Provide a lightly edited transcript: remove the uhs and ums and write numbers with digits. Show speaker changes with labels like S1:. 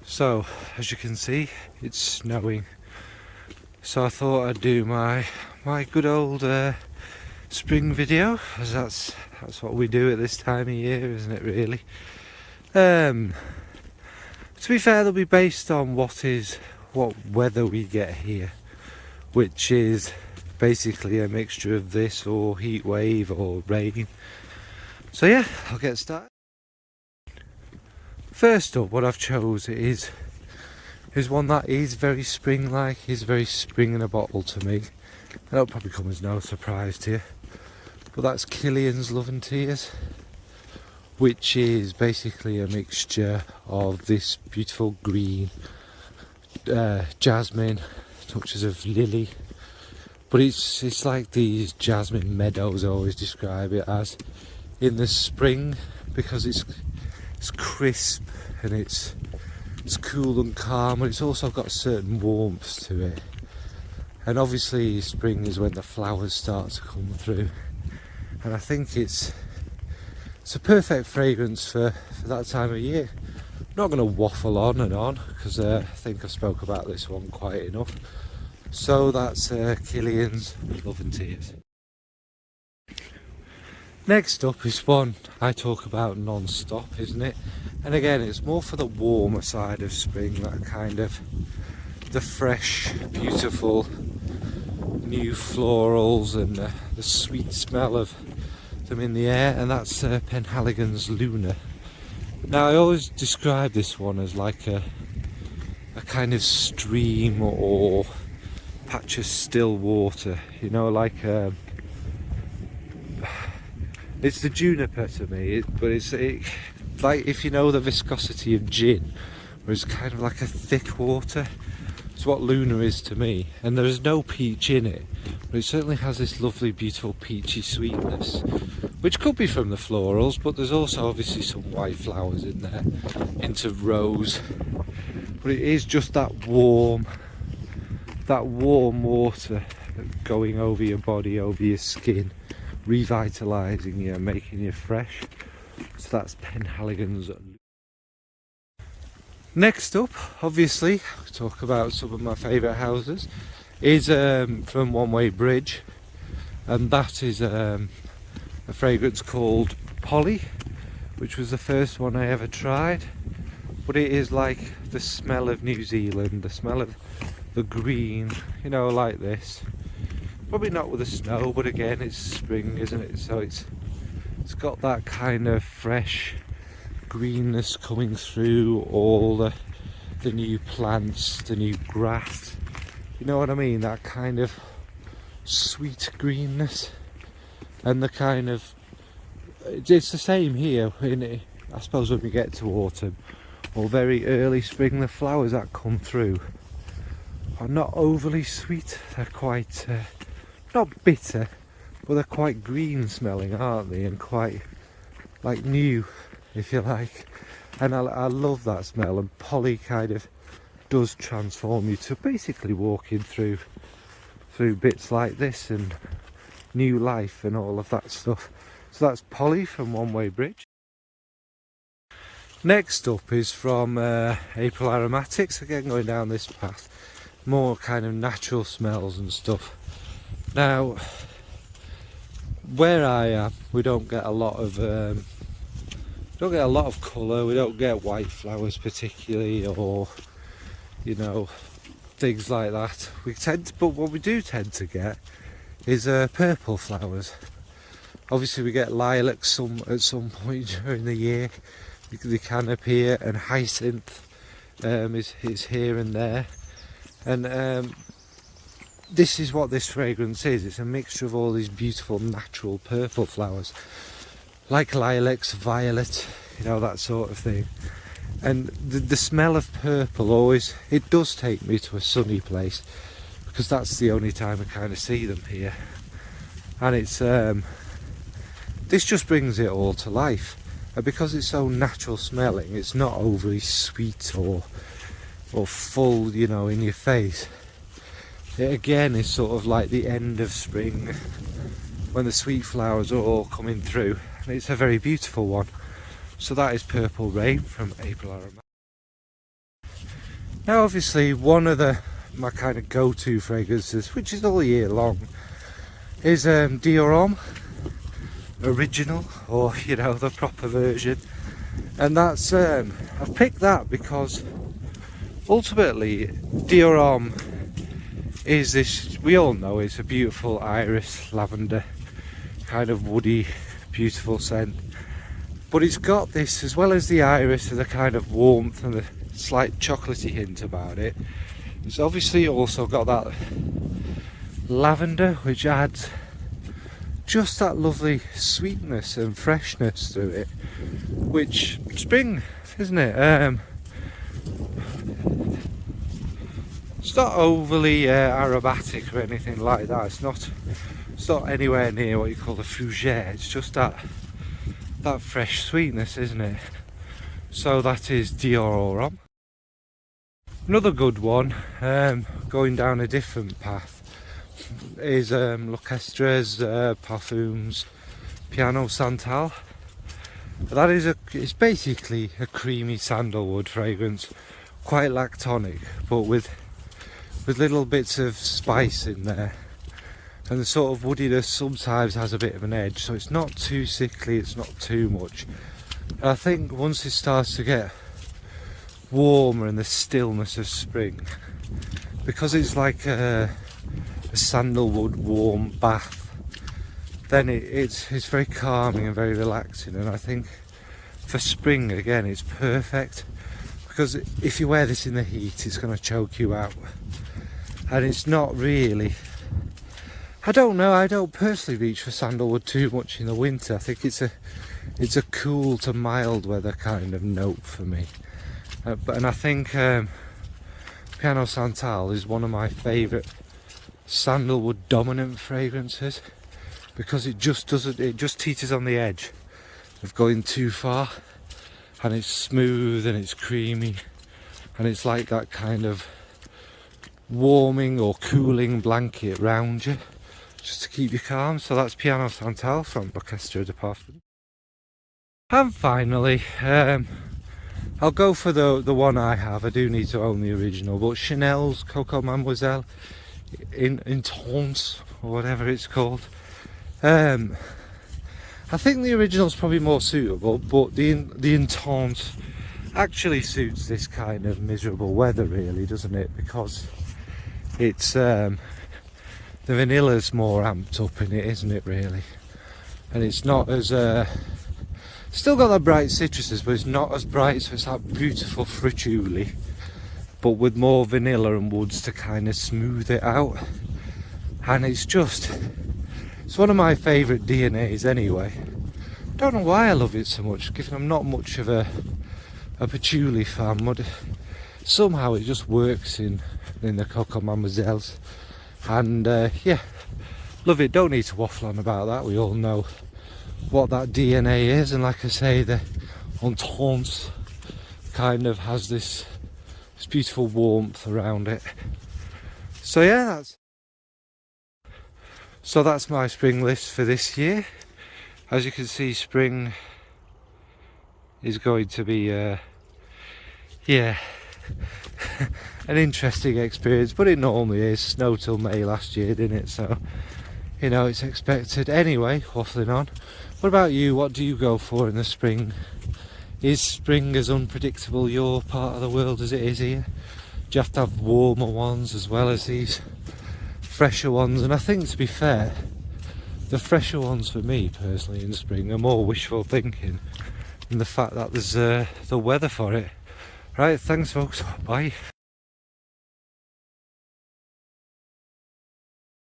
S1: So, as you can see, it's snowing. So I thought I'd do my good old spring video, as that's what we do at this time of year, isn't it? Really. To be fair, they'll be based on what weather we get here, which is basically a mixture of this or heat wave or rain. So yeah, I'll get started. First up, what I've chose is one that is very spring-like, is very spring in a bottle to me. That'll probably come as no surprise to you, but that's Kilian's Love and Tears, which is basically a mixture of this beautiful green, jasmine, touches of lily, but it's like these jasmine meadows I always describe it as in the spring, because it's crisp and it's cool and calm, but it's also got a certain warmth to it. And obviously spring is when the flowers start to come through, and I think it's a perfect fragrance for that time of year. I'm not going to waffle on and on, because I think I've spoke about this one quite enough. So that's Kilian's Love and Tears. Next up is one I talk about non-stop, isn't it? And again, it's more for the warmer side of spring, that kind of the fresh, beautiful new florals and the sweet smell of them in the air, and that's Penhaligon's Luna. Now, I always describe this one as like a kind of stream or patch of still water, you know, like it's the juniper to me, but it's like, if you know the viscosity of gin, where it's kind of like a thick water. It's what Luna is to me, and there is no peach in it, but it certainly has this lovely, beautiful peachy sweetness, which could be from the florals, but there's also obviously some white flowers in there, into rose. But it is just that warm water going over your body, over your skin, revitalising you, making you fresh. So that's Penhaligon's. Next up, obviously, I'll talk about some of my favourite houses, is from One Way Bridge, and that is a fragrance called Polly, which was the first one I ever tried. But it is like the smell of New Zealand, the smell of the green, you know, like this. Probably not with the snow, but again, it's spring, isn't it? So it's got that kind of fresh greenness coming through, all the new plants, the new grass, you know what I mean, that kind of sweet greenness. And the kind of, it's the same here I suppose when we get to autumn or very early spring, the flowers that come through are not overly sweet. They're quite not bitter, but they're quite green smelling, aren't they, and quite like new, if you like. And I love that smell, and Polly kind of does transform you to basically walking through bits like this and new life and all of that stuff. So that's Polly from One Way Bridge. Next up is from April Aromatics, again going down this path, more kind of natural smells and stuff. Now, where I am, we don't get a lot of colour. We don't get white flowers particularly, or you know, things like that. But what we do tend to get is purple flowers. Obviously, we get lilacs at some point during the year. They can appear, and hyacinth is here and there. And this is what this fragrance is. It's a mixture of all these beautiful natural purple flowers, like lilacs, violet, you know, that sort of thing. And the smell of purple always, it does take me to a sunny place, because that's the only time I kind of see them here. And it's this just brings it all to life. And because it's so natural smelling, it's not overly sweet or full, you know, in your face. It again is sort of like the end of spring, when the sweet flowers are all coming through, and it's a very beautiful one. So that is Purple Rain from April Aromatics. Now obviously one of my kind of go-to fragrances, which is all year long, is Diorama original, or you know, the proper version. And that's I've picked that because ultimately Diorama is this, we all know it's a beautiful iris lavender kind of woody beautiful scent, but it's got this, as well as the iris and the kind of warmth and the slight chocolatey hint about it, it's obviously also got that lavender which adds just that lovely sweetness and freshness to it, which spring, isn't it? It's not overly aromatic or anything like that. It's not anywhere near what you call a fougere. It's just that fresh sweetness, isn't it? So that is Diorama. Another good one, going down a different path, is L'Orchestre's Perfumes Piano Santel. That is it's basically a creamy sandalwood fragrance, quite lactonic, but with little bits of spice in there, and the sort of woodiness sometimes has a bit of an edge, so it's not too sickly, it's not too much. And I think once it starts to get warmer and the stillness of spring, because it's like a sandalwood warm bath, then it's very calming and very relaxing. And I think for spring again it's perfect, because if you wear this in the heat it's going to choke you out, and it's not really, I don't know, I don't personally reach for sandalwood too much in the winter. I think it's a cool to mild weather kind of note for me. And I think Piano Santal is one of my favourite sandalwood dominant fragrances, because it just teeters on the edge of going too far, and it's smooth and it's creamy, and it's like that kind of warming or cooling blanket round you just to keep you calm. So that's Piano Santal from L'Orchestre de Parfum. And finally, I'll go for the one I have. I do need to own the original, but Chanel's Coco Mademoiselle Intense, or whatever it's called. I think the original's probably more suitable, but the Intense actually suits this kind of miserable weather, really, doesn't it? Because it's the vanilla's more amped up in it, isn't it, really? And it's not as still got that bright citruses, but it's not as bright, so it's that beautiful frituli, but with more vanilla and woods to kind of smooth it out. And it's one of my favourite DNAs anyway. Don't know why I love it so much, given I'm not much of a patchouli fan, but somehow it just works in the Coco Mademoiselles. And yeah, love it. Don't need to waffle on about that, we all know what that DNA is. And like I say, the Intense kind of has this beautiful warmth around it. So yeah, that's my spring list for this year. As you can see, spring is going to be yeah, an interesting experience, but it normally is. Snow till May last year, didn't it? So you know, it's expected. Anyway, waffling on. What about you? What do you go for in the spring? Is spring as unpredictable your part of the world as it is here? Do you have to have warmer ones as well as these fresher ones? And I think, to be fair, the fresher ones for me personally in spring are more wishful thinking than the fact that there's the weather for it. Right, thanks folks, bye.